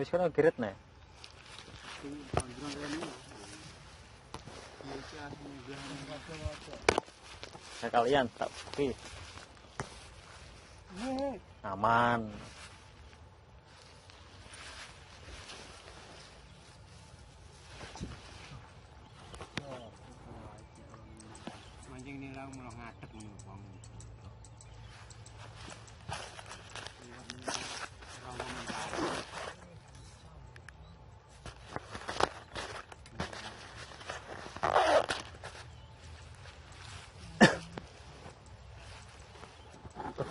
Wis kono geret nih. Kalian tak oke. Aman. Mancing ini lah mulai ngadep menumpang.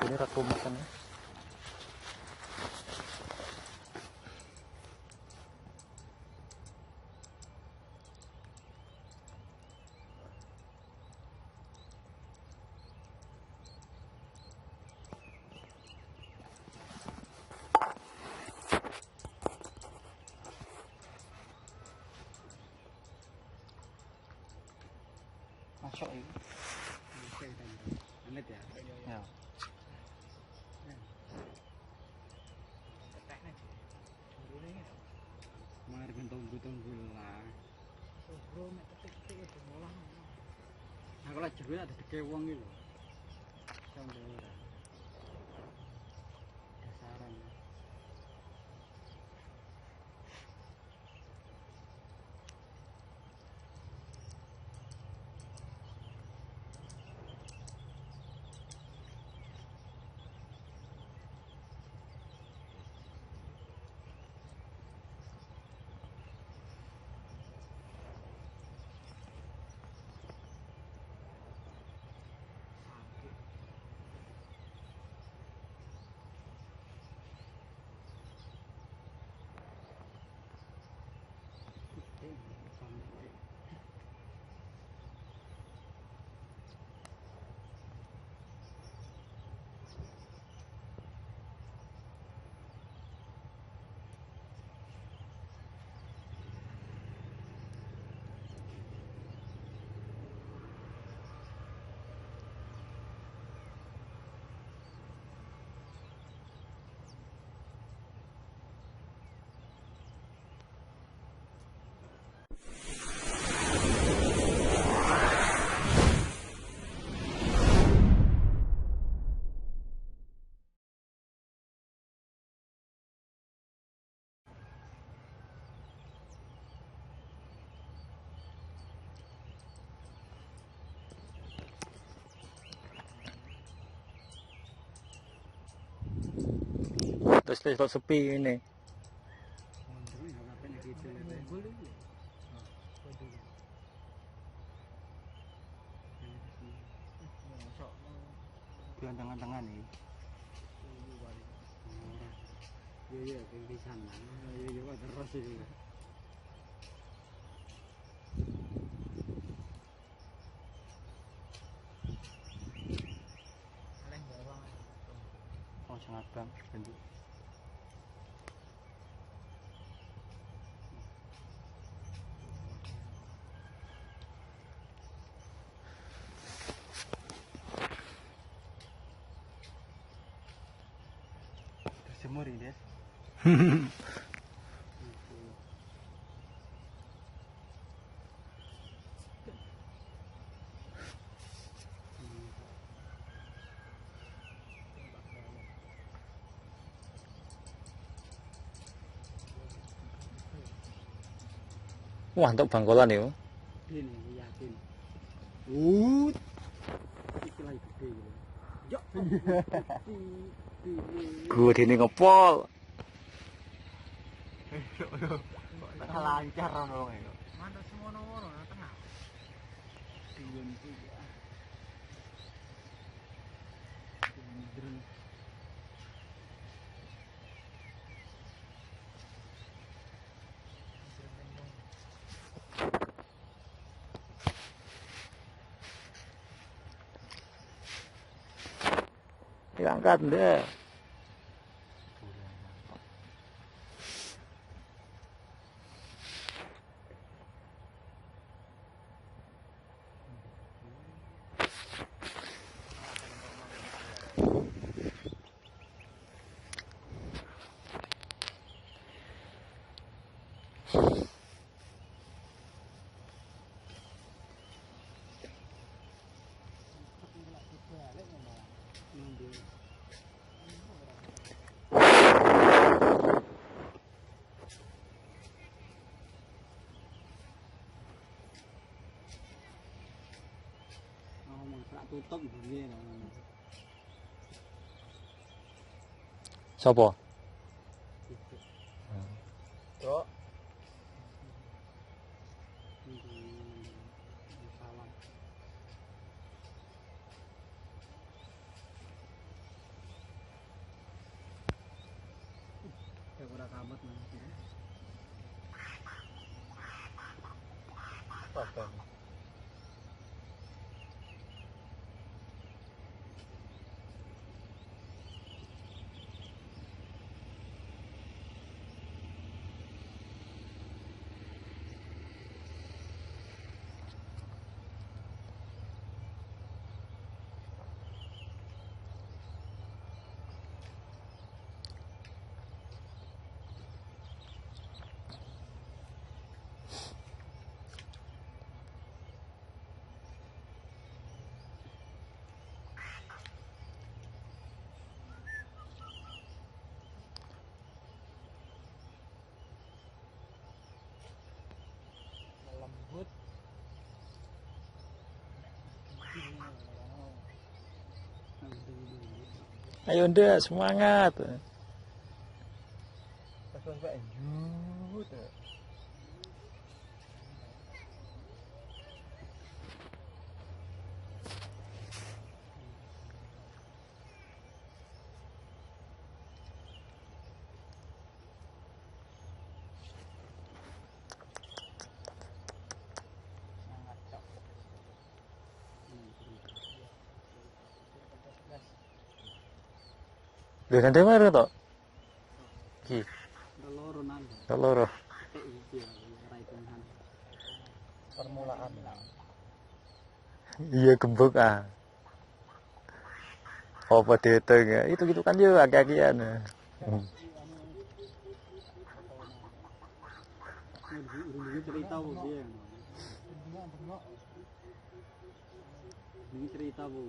Ini ratu makan ya. Masuk ini. Anet ya. Ya. Mari tunggu lah. Aku lah jero ada deke wong iki lho. Sampai ora. Dasaran. Terus sepi ini. Tangan-tangan nih. Iya, di sana. Iya, terus itu. Oh, sangat bang. Bentuk. Semur ini, Des. Wah, untuk bangkolan ya. Ini yakin. Iki lagi gede gitu. Yo. Gue dini ngepol. Lancar dong itu. Mantap semono-mono tengah. Tinggal itu ya. Diangkat deh. rak tutup duwe. Sopo? Cok. Salam. Ya ora kamet nanti. Apa? Lembut. Ayo ndak semangat. Lho nanti mari to. Ki, Loro nang. loro. Iya, ora hitungan. Permulaan. Iya gembok ah. Apa dihitung ya? Itu gitu kan yo agak-agian. Ini cerita bu dia. Ini cerita bu.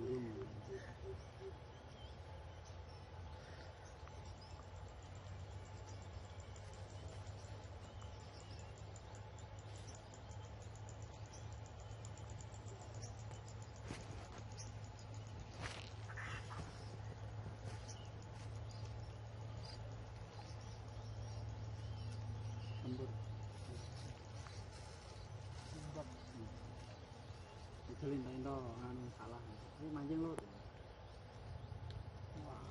Lembur. Itu linda anu salah. Ini mancing lu. Wah,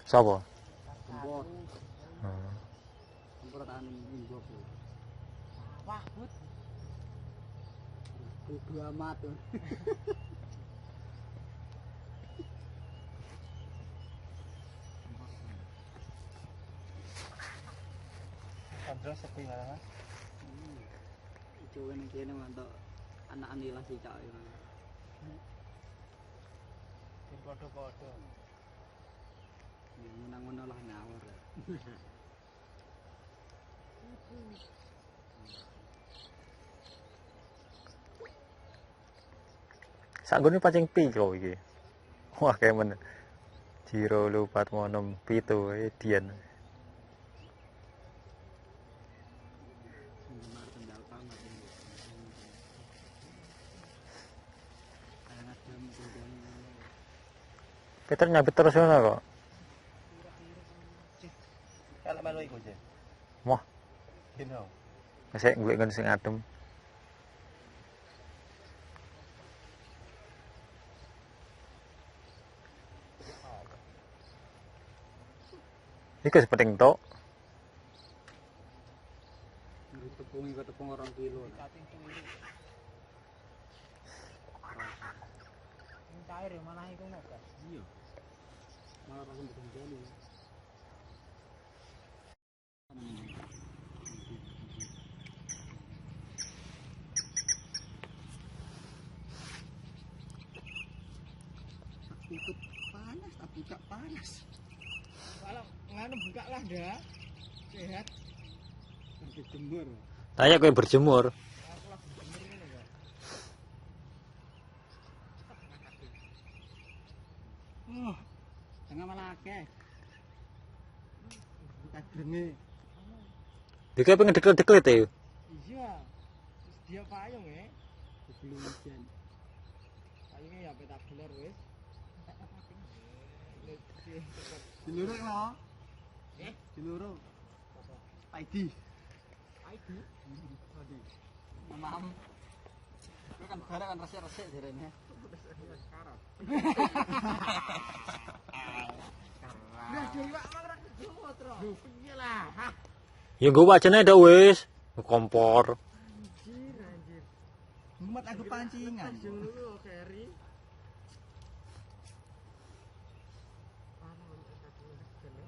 Sopo? salah. Lembur tahan imbok. Wah, but. Kudu amat tuh. Sandra sepi nggak mas? Coba nih kayaknya mantap anak anilah si cak itu. Podo-podo. Menang-menang lah ngawur. Sakgone pancing piko iki. Wah kayak men. Jiro lu 4 pitu dian. Benar kendal banget ini. Kayak jam kemudian Peter nyabit terus ngono kok. Kalau melu iku je. Wah, Dino. sik golek nggon sing adem. Iku sepenting tok. tepungi ke tepung orang kilo. Ini cair ya mana itu nggak? Iya. Malah langsung berkembang. Ikut panas, tak buka panas. Kalau nganu buka lah dah, sehat. Sampai jemur. Tanya kowe berjemur. Aku lah bener ini ya. Tengah malah akeh. Kita grenge. Iki pengen deklet-deklet ya. Iya. Terus dia payung ya. Sebelum hujan. Payungnya ya petak gelar wis. Diluruk no. Eh? Diluruk. Apa? ID. ID. Mam. Itu kan barang kan resik-resik jarene. Karat. Karang. Nah, dewa malah kejowo, Tro. Lho, piye lah? Hah. Ya gue wacana ada wis kompor. Anjir. Mumet aku pancingan. Dulu Ferry. Anu tak dulu kene.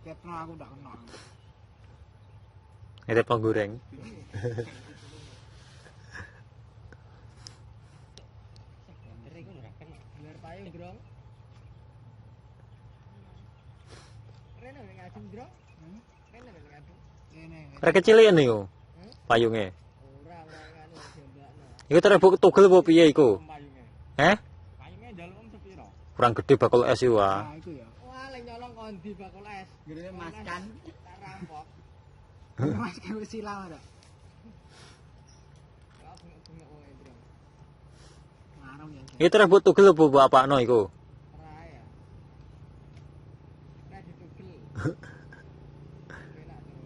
Ketno aku ndak kenal. Ada penggoreng. Bener iku ora kena. Gelar payung, Drong. Rene nek ngadu, Drong. Rene nek ngadu. Ini. Rek kecilian nih yo. Payungnya. Ora nganu jembakno. Iku terus tugel apa piye iku? Payunge. Heh? Payunge njaluk sepiro? Kurang gede bakul es yo ah. Nah, itu ya. Wah, lek nyolong kondi bakul es. Gede Mas kan. Tak rampok. Mas kan wis silang ora. Ora bengok-bengok wae, Drong. Ngarang ya. Iku terus buat tugel apa mbok apakno iku? Ora ya. Ora ditugel. Enak tuh.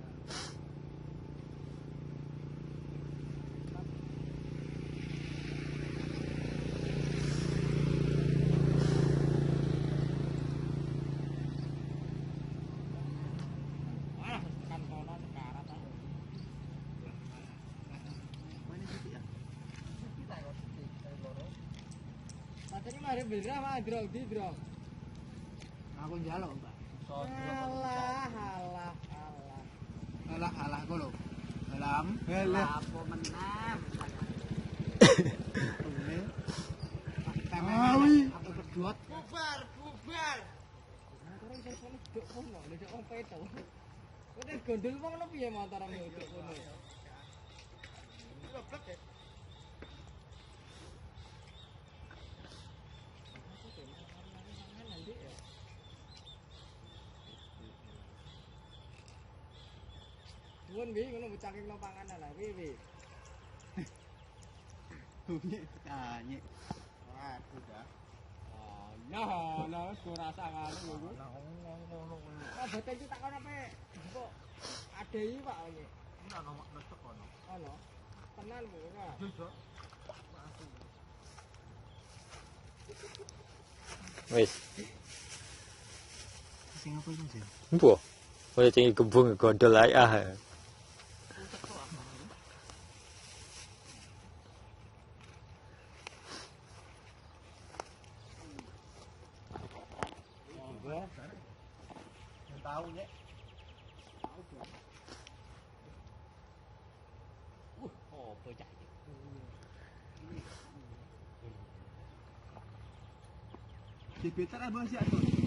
Wah, tekan kono sekarat ah. Mana sih ya? Patene mari berah mah Drong di Drong. Aku njaluk, Mbak. Alah, alah, alah. Alah kok lho. Dalam. Apa menang? Awi. Aku kedot. Bubar. Motornya iso sono dok kono, lek wong peto. Kowe gondol wong lho piye motormu dok kono. Nuwun wi ngono bocahing no panganan lah wi. Bunyi tanya. Wah, udah. Nah, wis ora rasa ngono lho. Oh, boten iki tak kono pe. Kok adei Pak iki. Ora ono mesek kono. Ono. Tenan Bu ora. Wis. Sing apa iki, Sing? Mbo. Kaya cing kembung gondol ae ah. Tahu ya. Oh, bocah iki. Di beter apa sih aku?